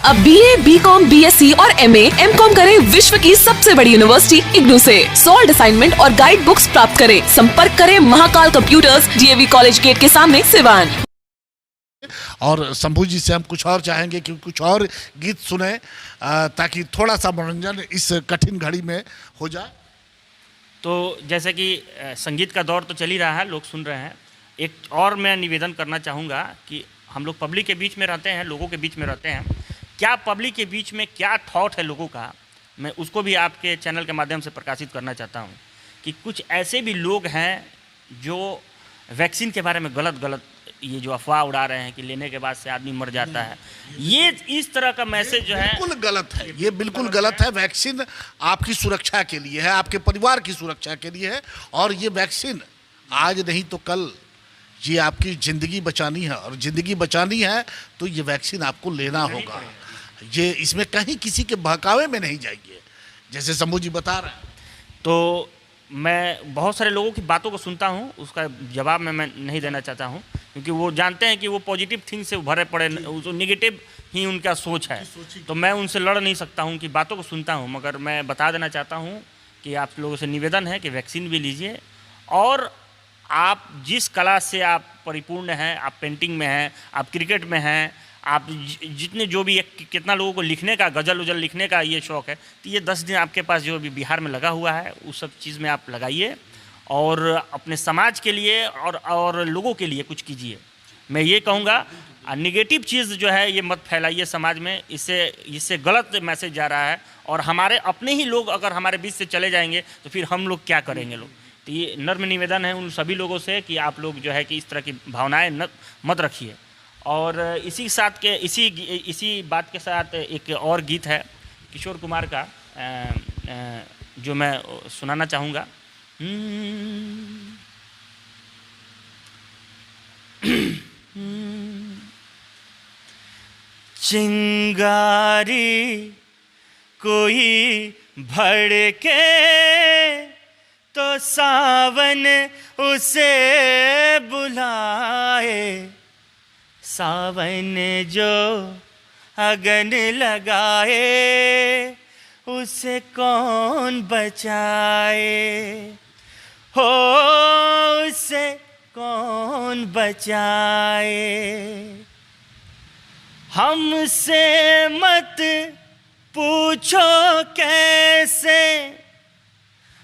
अब BA, BCom, BSc और MA, MCom करें विश्व की सबसे बड़ी यूनिवर्सिटी इग्नू से। सॉल्ड असाइनमेंट और गाइड बुक्स प्राप्त करें। संपर्क करें Mahakal computers, DAV college gate के सामने, सिवान। और शंभू जी से हम कुछ और चाहेंगे कि कुछ और गीत सुने ताकि थोड़ा सा मनोरंजन इस कठिन घड़ी में हो जाए। तो जैसे कि संगीत का दौर तो चल ही रहा है, लोग सुन रहे हैं। एक और मैं निवेदन करना चाहूँगा कि हम लोग पब्लिक के बीच में रहते हैं, लोगों के बीच में रहते हैं। क्या पब्लिक के बीच में क्या थॉट है लोगों का, मैं उसको भी आपके चैनल के माध्यम से प्रकाशित करना चाहता हूँ कि कुछ ऐसे भी लोग हैं जो वैक्सीन के बारे में गलत ये जो अफवाह उड़ा रहे हैं कि लेने के बाद से आदमी मर जाता है। ये इस तरह का मैसेज जो है बिल्कुल गलत है। ये बिल्कुल गलत है। वैक्सीन आपकी सुरक्षा के लिए है, आपके परिवार की सुरक्षा के लिए है। और ये वैक्सीन आज नहीं तो कल ये आपकी ज़िंदगी बचानी है, और ज़िंदगी बचानी है तो ये वैक्सीन आपको लेना होगा। ये इसमें कहीं किसी के बहकावे में नहीं जाइए, जैसे शंभू जी बता रहे हैं। तो मैं बहुत सारे लोगों की बातों को सुनता हूँ, उसका जवाब मैं नहीं देना चाहता हूँ, क्योंकि वो जानते हैं कि वो पॉजिटिव थिंग से भरे पड़े, जो निगेटिव ही उनका सोच है। तो मैं उनसे लड़ नहीं सकता हूँ कि बातों को सुनता हूँ, मगर मैं बता देना चाहता हूँ कि आप लोगों से निवेदन है कि वैक्सीन भी लीजिए। और आप जिस कला से आप परिपूर्ण हैं, आप पेंटिंग में हैं, आप क्रिकेट में हैं, आप जितने जो भी कितना लोगों को लिखने का, गज़ल उजल लिखने का ये शौक़ है, तो ये 10 दिन आपके पास जो भी बिहार में लगा हुआ है उस सब चीज़ में आप लगाइए और अपने समाज के लिए और लोगों के लिए कुछ कीजिए। मैं ये कहूँगा, निगेटिव चीज़ जो है ये मत फैलाइए समाज में, इससे गलत मैसेज जा रहा है। और हमारे अपने ही लोग अगर हमारे बीच से चले जाएंगे तो फिर हम लोग क्या करेंगे लोग। तो ये नर्म निवेदन है उन सभी लोगों से कि आप लोग जो है कि इस तरह की भावनाएं मत रखिए। और इसी बात के साथ एक और गीत है किशोर कुमार का जो मैं सुनाना चाहूँगा। चिंगारी कोई भड़के तो सावन उसे बुलाए, सावन जो अगन लगाए उसे कौन बचाए, हो उसे कौन बचाए। हमसे मत पूछो कैसे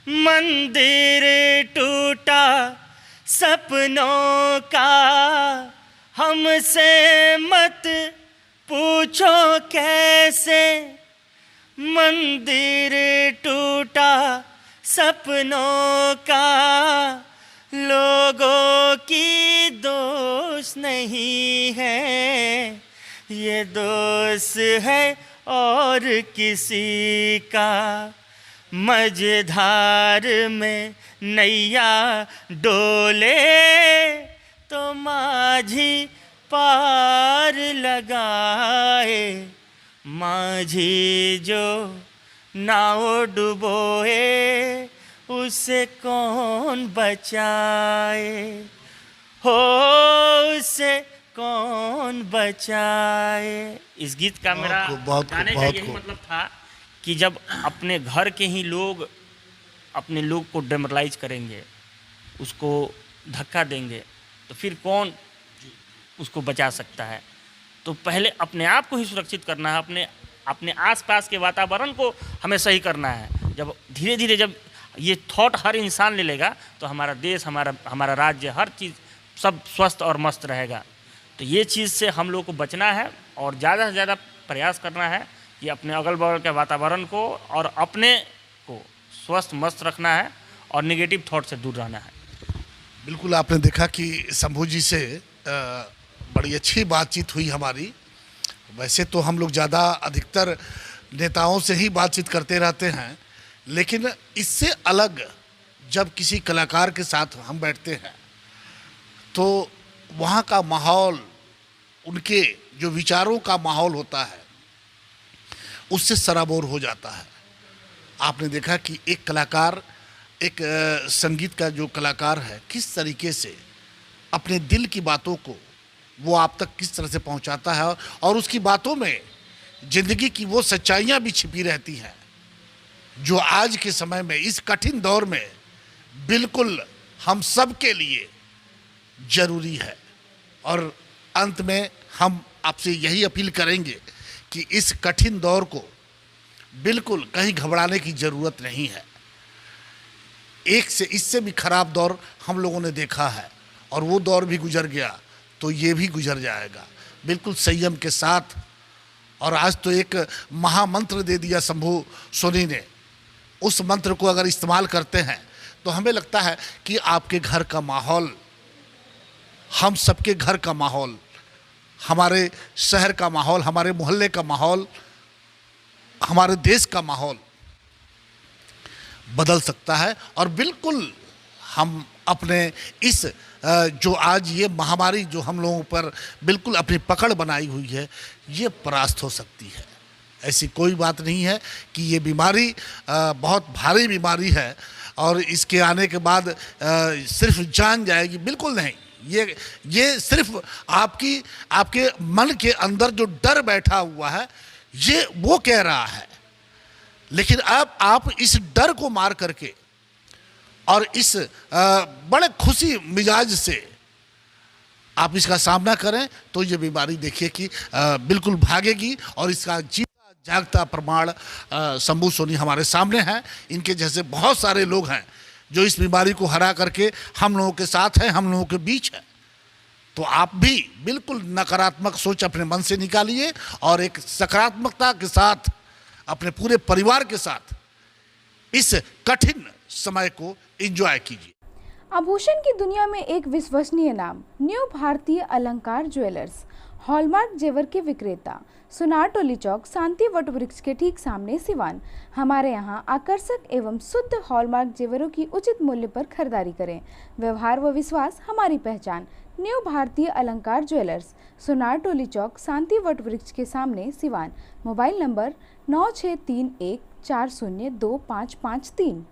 मंदिर टूटा सपनों का, हमसे मत पूछो कैसे मंदिर टूटा सपनों का। लोगों की दोष नहीं है, ये दोष है और किसी का। मझधार में नैया डोले तो माझी पार लगाए, माझी जो नाव डुबोए उसे कौन बचाए, हो उसे कौन बचाए। इस गीत का मेरा गाने का यही मतलब था कि जब अपने घर के ही लोग अपने लोग को डेमोरलाइज करेंगे, उसको धक्का देंगे, तो फिर कौन उसको बचा सकता है। तो पहले अपने आप को ही सुरक्षित करना है, अपने आसपास के वातावरण को हमें सही करना है। जब धीरे धीरे जब ये थॉट हर इंसान ले लेगा तो हमारा देश, हमारा राज्य, हर चीज़ सब स्वस्थ और मस्त रहेगा। तो ये चीज़ से हम लोग को बचना है और ज़्यादा से ज़्यादा प्रयास करना है कि अपने अगल बगल के वातावरण को और अपने को स्वस्थ मस्त रखना है और नेगेटिव थॉट से दूर रहना है। बिल्कुल, आपने देखा कि शंभू जी से बड़ी अच्छी बातचीत हुई हमारी। वैसे तो हम लोग ज़्यादा अधिकतर नेताओं से ही बातचीत करते रहते हैं, लेकिन इससे अलग जब किसी कलाकार के साथ हम बैठते हैं तो वहाँ का माहौल, उनके जो विचारों का माहौल होता है उससे सराबोर हो जाता है। आपने देखा कि एक कलाकार, एक संगीत का जो कलाकार है, किस तरीके से अपने दिल की बातों को वो आप तक किस तरह से पहुंचाता है और उसकी बातों में जिंदगी की वो सच्चाइयाँ भी छिपी रहती हैं जो आज के समय में इस कठिन दौर में बिल्कुल हम सब के लिए जरूरी है। और अंत में हम आपसे यही अपील करेंगे कि इस कठिन दौर को बिल्कुल कहीं घबराने की ज़रूरत नहीं है। एक से इससे भी खराब दौर हम लोगों ने देखा है और वो दौर भी गुजर गया तो ये भी गुजर जाएगा। बिल्कुल संयम के साथ। और आज तो एक महामंत्र दे दिया शंभू सोनी ने, उस मंत्र को अगर इस्तेमाल करते हैं तो हमें लगता है कि आपके घर का माहौल, हम सबके घर का माहौल, हमारे शहर का माहौल, हमारे मोहल्ले का माहौल, हमारे देश का माहौल बदल सकता है। और बिल्कुल हम अपने इस जो आज ये महामारी जो हम लोगों पर बिल्कुल अपनी पकड़ बनाई हुई है, ये परास्त हो सकती है। ऐसी कोई बात नहीं है कि ये बीमारी बहुत भारी बीमारी है और इसके आने के बाद सिर्फ जान जाएगी, बिल्कुल नहीं। ये सिर्फ आपके मन के अंदर जो डर बैठा हुआ है ये वो कह रहा है। लेकिन अब आप इस डर को मार करके और इस बड़े खुशी मिजाज से आप इसका सामना करें तो ये बीमारी देखिए कि बिल्कुल भागेगी। और इसका जीता जागता प्रमाण शंभू सोनी हमारे सामने हैं। इनके जैसे बहुत सारे लोग हैं जो इस बीमारी को हरा करके हम लोगों के साथ हैं, हम लोगों के बीच है। तो आप भी बिल्कुल नकारात्मक सोच अपने मन से निकालिए और एक सकारात्मकता के साथ अपने पूरे परिवार के साथ इस कठिन समय को एंजॉय कीजिए। आभूषण की दुनिया में एक विश्वसनीय नाम, न्यू भारतीय अलंकार ज्वेलर्स, हॉलमार्क जेवर के विक्रेता, सुनार टोली चौक, शांति वट वृक्ष के ठीक सामने सिवान। हमारे यहाँ आकर्षक एवं शुद्ध हॉलमार्क जेवरों की उचित मूल्य पर खरीदारी करें। व्यवहार व विश्वास हमारी पहचान। न्यू भारतीय अलंकार ज्वेलर्स, सुनार टोली चौक, शांति वट वृक्ष के सामने सिवान। Mobile number 9631402553।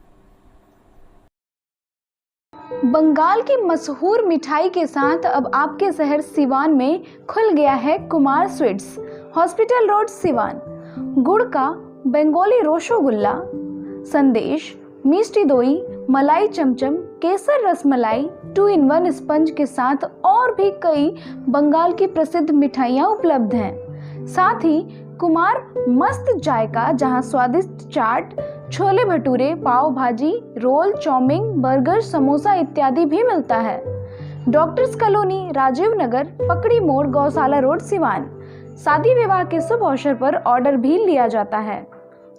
बंगाल की मशहूर मिठाई के साथ अब आपके शहर सिवान में खुल गया है Kumar sweets, hospital road Siwan. गुड़ का बंगाली रसगुल्ला, संदेश, मिष्टी दोई, मलाई चमचम, केसर रसमलाई, 2-in-1 स्पंज के साथ और भी कई बंगाल की प्रसिद्ध मिठाइयाँ उपलब्ध हैं। साथ ही कुमार मस्त जायका, जहां स्वादिष्ट चाट, छोले भटूरे, पाव भाजी, रोल, चाउमीन, बर्गर, समोसा इत्यादि भी मिलता है। डॉक्टर्स कॉलोनी, राजीव नगर, पकड़ी मोड़, गौशाला रोड सिवान। शादी विवाह के शुभ अवसर पर ऑर्डर भी लिया जाता है।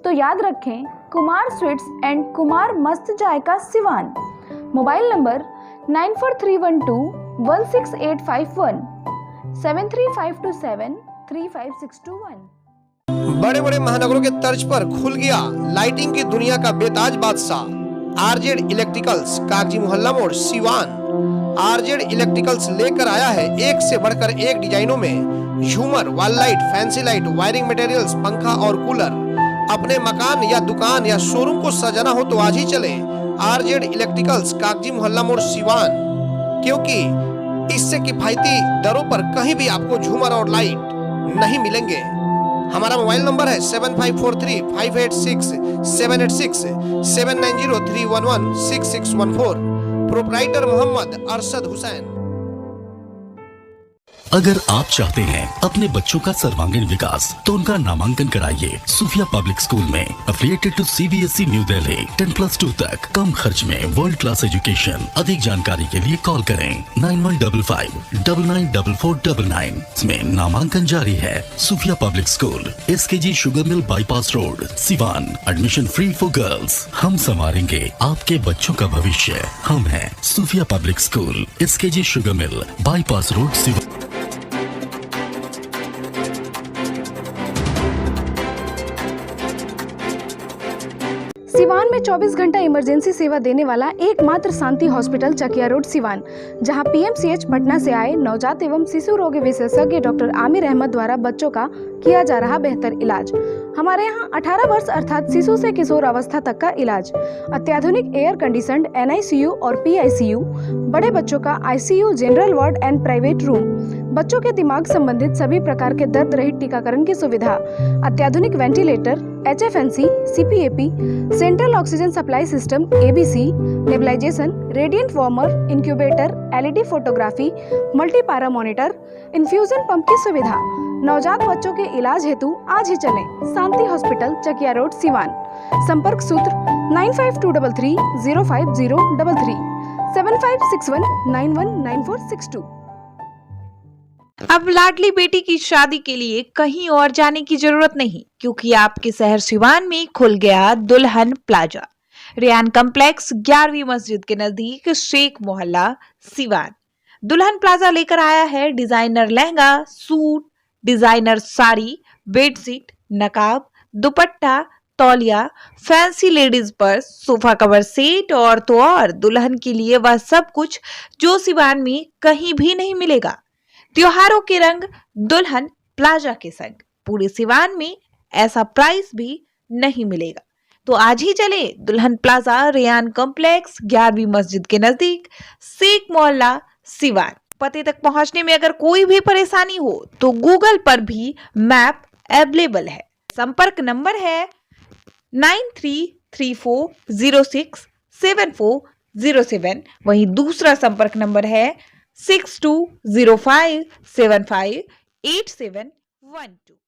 तो याद रखें, कुमार स्वीट्स एंड कुमार मस्त जायका सिवान। Mobile number 9431216851, 7352735621। बड़े बड़े महानगरों के तर्ज पर खुल गया लाइटिंग की दुनिया का बेताज बादशाह आरजेड इलेक्ट्रिकल्स, कागजी मोहल्ला मोड़ सिवान। आरजेड इलेक्ट्रिकल्स लेकर आया है एक से बढ़कर एक डिजाइनों में झूमर, wall light, fancy light, wiring materials, पंखा और कूलर। अपने मकान या दुकान या शोरूम को सजाना हो तो आज ही चले आरजेड इलेक्ट्रिकल्स, कागजी मोहल्ला मोड़ सिवान, क्योंकि इससे किफायती दरों पर कहीं भी आपको झूमर और लाइट नहीं मिलेंगे। हमारा मोबाइल नंबर है 7543586786, 7903116614। प्रोप्राइटर मोहम्मद अरशद हुसैन। अगर आप चाहते हैं अपने बच्चों का सर्वांगीण विकास तो उनका नामांकन कराइए सूफिया पब्लिक स्कूल में, affiliated to CBSE New Delhi. 10+2 तक कम खर्च में वर्ल्ड क्लास एजुकेशन। अधिक जानकारी के लिए कॉल करें 9155994499। इसमें नामांकन जारी है। Sufiya public school, SKG sugar mill bypass road Siwan. Admission free for girls. हम संवारेंगे आपके बच्चों का भविष्य। हम हैं Sufiya public school, SKG sugar mill bypass road Siwan. Siwan में 24 घंटा इमरजेंसी सेवा देने वाला एकमात्र शांति हॉस्पिटल, चकिया रोड सिवान, जहां PMCH पटना से आए नवजात एवं शिशु रोग विशेषज्ञ डॉक्टर आमिर अहमद द्वारा बच्चों का किया जा रहा बेहतर इलाज। हमारे यहां 18 वर्ष अर्थात शिशु से किशोर अवस्था तक का इलाज, अत्याधुनिक एयर कंडीशनड NICU और PICU, बड़े बच्चों का ICU, general ward and private room, बच्चों के दिमाग संबंधित सभी प्रकार के दर्द रहित टीकाकरण की सुविधा, अत्याधुनिक ventilator, HFNC, CPAP, central oxygen supply system ABC, nebulisation, radiant warmer, incubator, LED photography, multi para monitor, infusion pump की सुविधा। नवजात बच्चों के इलाज हेतु आज ही चलें शांति हॉस्पिटल, चकिया रोड, सिवान। संपर्क सूत्र 9523305033 7561919462। अब लाडली बेटी की शादी के लिए कहीं और जाने की जरूरत नहीं, क्योंकि आपके शहर सिवान में खुल गया दुल्हन प्लाजा। रेयान कॉम्प्लेक्स 11वीं मस्जिद के नजदीक, शेख मोहल्ला, सिवान। दुल्हन प्लाजा लेकर आया है designer lehenga, suit, designer sari, bedsheet, नकाब, दुपट्टा, तौलिया, fancy ladies purse, sofa cover set और तो और दुल्हन के लिए वह सब कुछ जो सिवान में कहीं भी नहीं मिलेगा। त्योहारों के रंग दुल्हन प्लाजा के संग पूरे सिवान में ऐसा प्राइस भी नहीं मिलेगा। तो आज ही चले दुल्हन प्लाजा, रेयान कॉम्प्लेक्स, 11वीं मस्जिद के नजदीक, शेख मोहल्ला, सिवान। पते तक पहुंचने में अगर कोई भी परेशानी हो तो गूगल पर भी मैप अवेलेबल है। संपर्क नंबर है 9334067407। वहीं दूसरा संपर्क नंबर है 6205758712।